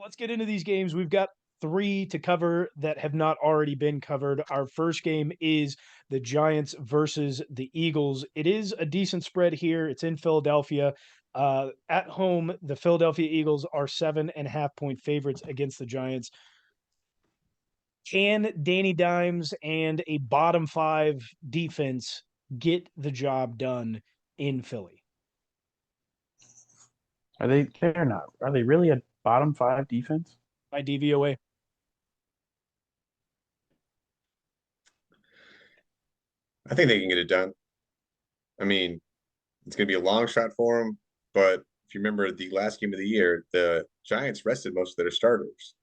Let's get into these games. We've got three to cover that have not already been covered. Our first game is the Giants versus the Eagles. It is a decent spread here. It's in Philadelphia. At home, the Philadelphia Eagles are 7.5 point favorites against the Giants. Can Danny Dimes and a bottom five defense get the job done in Philly? Are they? They're not. Are they really a bottom five defense? By DVOA. I think they can get it done. I mean, it's going to be a long shot for them, but if you remember the last game of the year, the Giants rested most of their starters.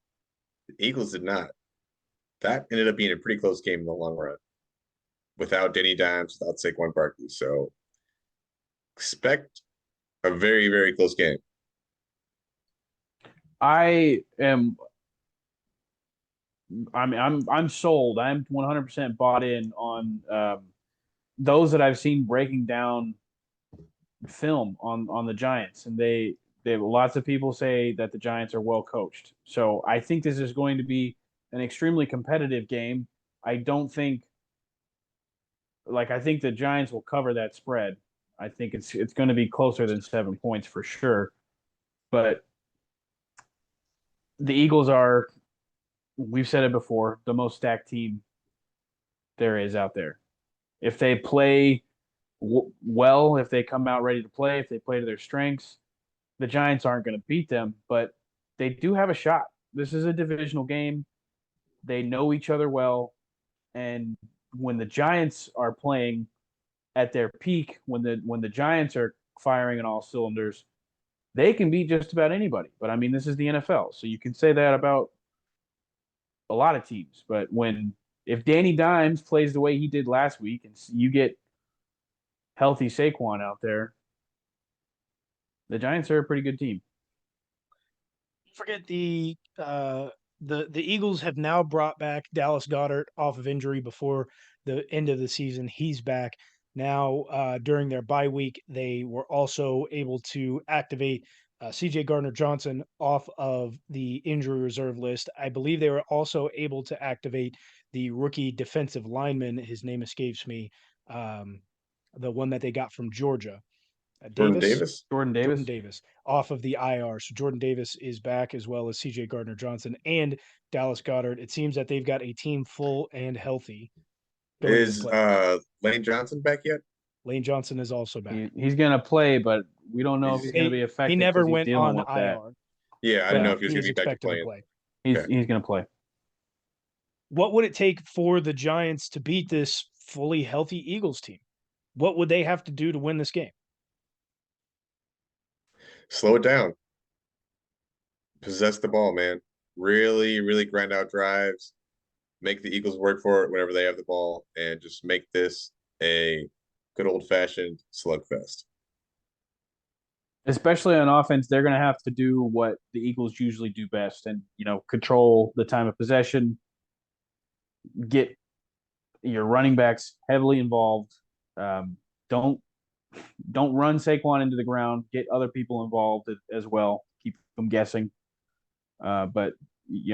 The Eagles did not. That ended up being a pretty close game in the long run without Denny Dimes, without Saquon Barkley. So expect a very, very close game. I am. I'm sold. I'm 100% bought in on those that I've seen breaking down film on the Giants, and they lots of people say that the Giants are well coached. So I think this is going to be an extremely competitive game. I don't think I think the Giants will cover that spread. I think it's going to be closer than 7 points for sure. But the Eagles are, we've said it before, the most stacked team there is out there. If they play well, if they come out ready to play, if they play to their strengths, the Giants aren't going to beat them, but they do have a shot. This is a divisional game. They know each other well, and when the Giants are playing at their peak, when the Giants are firing on all cylinders, they can beat just about anybody. But I mean, this is the NFL, so you can say that about a lot of teams. But if Danny Dimes plays the way he did last week, and you get healthy Saquon out there, the Giants are a pretty good team. Forget the Eagles have now brought back Dallas Goedert off of injury before the end of the season. He's back now. During their bye week, they were also able to activate C.J. Gardner-Johnson off of the injury reserve list. I believe they were also able to activate the rookie defensive lineman. His name escapes me. The one that they got from Georgia. Jordan Davis. Davis? Jordan Davis off of the IR. So Jordan Davis is back, as well as CJ Gardner Johnson and Dallas Goedert. It seems that they've got a team full and healthy. Is Lane Johnson back yet? Lane Johnson is also back. He's going to play, but we don't know if he's going to be effective. He never he's went dealing on with IR. that. Yeah, I didn't know if he was going to be back to playing. Play. He's going to play. What would it take for the Giants to beat this fully healthy Eagles team? What would they have to do to win this game? Slow it down. Possess the ball, man. Really, really grind out drives. Make the Eagles work for it whenever they have the ball, and just make this a good old-fashioned slugfest. Especially on offense, they're going to have to do what the Eagles usually do best, and control the time of possession. Get your running backs heavily involved. Don't run Saquon into the ground. Get other people involved as well. Keep them guessing. But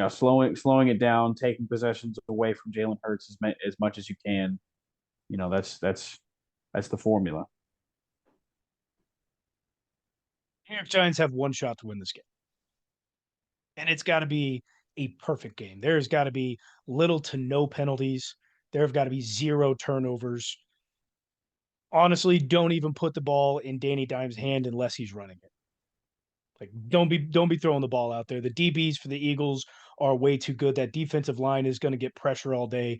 slowing it down, taking possessions away from Jalen Hurts as much as you can. That's the formula. New York Giants have one shot to win this game, and it's got to be a perfect game. There's got to be little to no penalties. There have got to be zero turnovers. Honestly, don't even put the ball in Danny Dimes' hand unless he's running it. Like, don't be throwing the ball out there. The DBs for the Eagles are way too good. That defensive line is going to get pressure all day.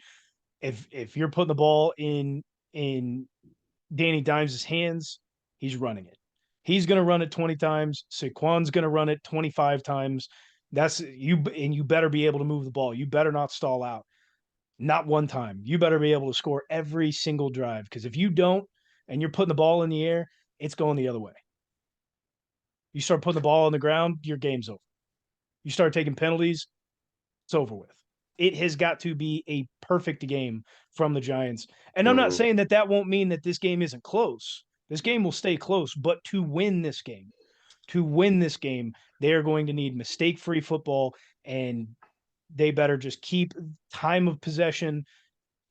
If you're putting the ball in Danny Dimes' hands, he's running it. He's going to run it 20 times. Saquon's going to run it 25 times. That's you, and you better be able to move the ball. You better not stall out. Not one time. You better be able to score every single drive, because if you don't and you're putting the ball in the air, it's going the other way. You start putting the ball on the ground, your game's over. You start taking penalties, it's over with. It has got to be a perfect game from the Giants. And I'm not saying that won't mean that this game isn't close. This game will stay close, but to win this game, to win this game, they are going to need mistake-free football, and they better just keep time of possession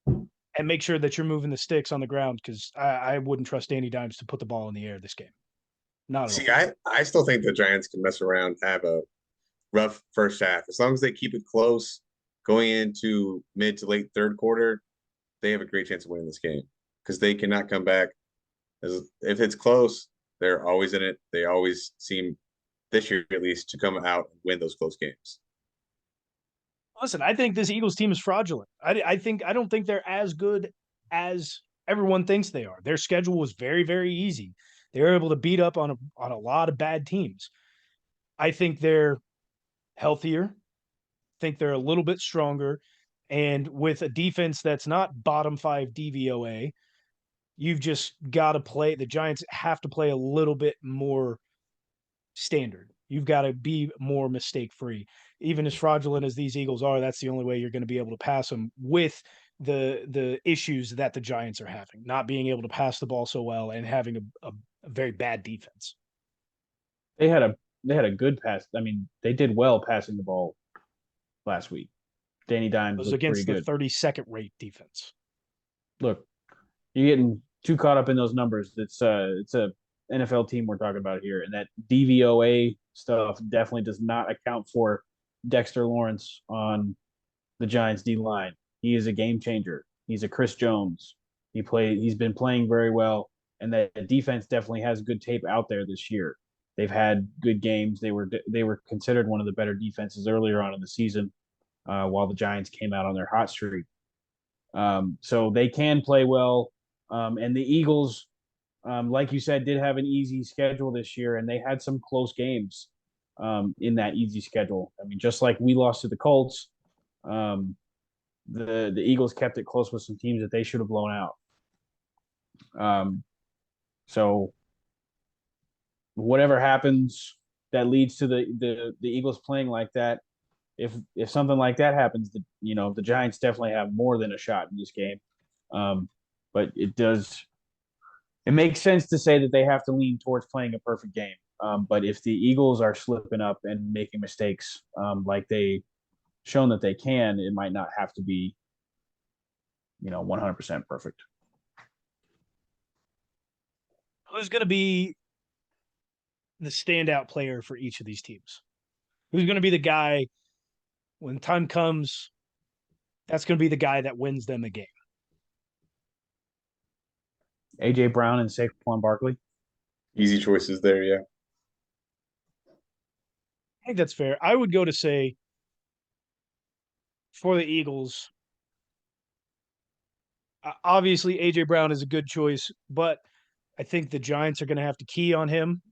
and make sure that you're moving the sticks on the ground, because I wouldn't trust Danny Dimes to put the ball in the air this game. Not at See, all. I still think the Giants can mess around, have a rough first half. As long as they keep it close going into mid to late third quarter, they have a great chance of winning this game because they cannot come back. If it's close, they're always in it. They always seem, this year at least, to come out and win those close games. Listen, I think this Eagles team is fraudulent. I don't think they're as good as everyone thinks they are. Their schedule was very, very easy. They were able to beat up on a lot of bad teams. I think they're healthier. Think they're a little bit stronger, and with a defense that's not bottom 5 DVOA, you've just got to play. The Giants have to play a little bit more standard. You've got to be more mistake free. Even as fraudulent as these Eagles are, that's the only way you're going to be able to pass them with the issues that the Giants are having, not being able to pass the ball so well and having a very bad defense. They had a good pass. I mean, they did well passing the ball last week. Danny It Dimes was looked pretty against the good. 32nd rate defense. Look, you're getting too caught up in those numbers. It's a NFL team we're talking about here, and that DVOA stuff definitely does not account for Dexter Lawrence on the Giants D line. He is a game changer. He's a Chris Jones. He's been playing very well, and that defense definitely has good tape out there this year. They've had good games. They were considered one of the better defenses earlier on in the season, while the Giants came out on their hot streak. So they can play well. And the Eagles, like you said, did have an easy schedule this year, and they had some close games in that easy schedule. I mean, just like we lost to the Colts, the Eagles kept it close with some teams that they should have blown out. So whatever happens that leads to the Eagles playing like that, if something like that happens, the Giants definitely have more than a shot in this game. But it makes sense to say that they have to lean towards playing a perfect game. But if the Eagles are slipping up and making mistakes, like they shown that they can, it might not have to be, 100% perfect. Who's going to be the standout player for each of these teams? Who's going to be the guy when time comes? That's going to be the guy that wins them a game. AJ Brown and Saquon Barkley. Easy choices there, yeah. I think that's fair. I would go to say for the Eagles, obviously AJ Brown is a good choice, but I think the Giants are going to have to key on him.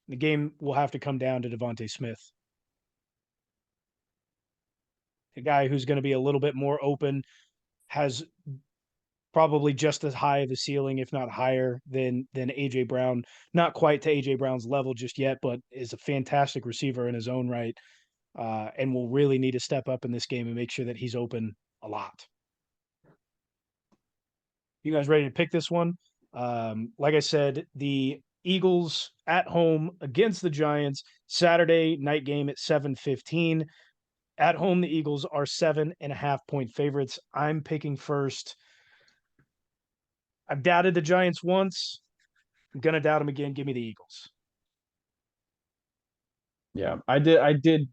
The game will have to come down to Devontae Smith, a guy who's going to be a little bit more open, has probably just as high of a ceiling, if not higher, than AJ Brown. Not quite to AJ Brown's level just yet, but is a fantastic receiver in his own right, and will really need to step up in this game and make sure that he's open a lot. You guys ready to pick this one? Like I said, the Eagles at home against the Giants, Saturday night game at 7:15. At home, the Eagles are 7.5-point favorites. I'm picking first. I've doubted the Giants once. I'm gonna doubt them again. Give me the Eagles. Yeah, I did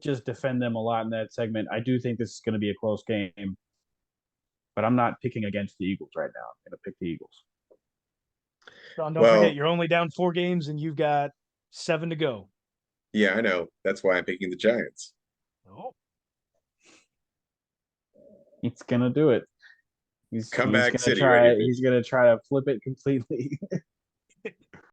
just defend them a lot in that segment. I do think this is going to be a close game, but I'm not picking against the Eagles right now. I'm going to pick the Eagles. Sean, don't forget, you're only down 4 games and you've got 7 to go. Yeah, I know. That's why I'm picking the Giants. Oh. He's going to do it. He's Comeback gonna City, try. right here, He's going to try to flip it completely.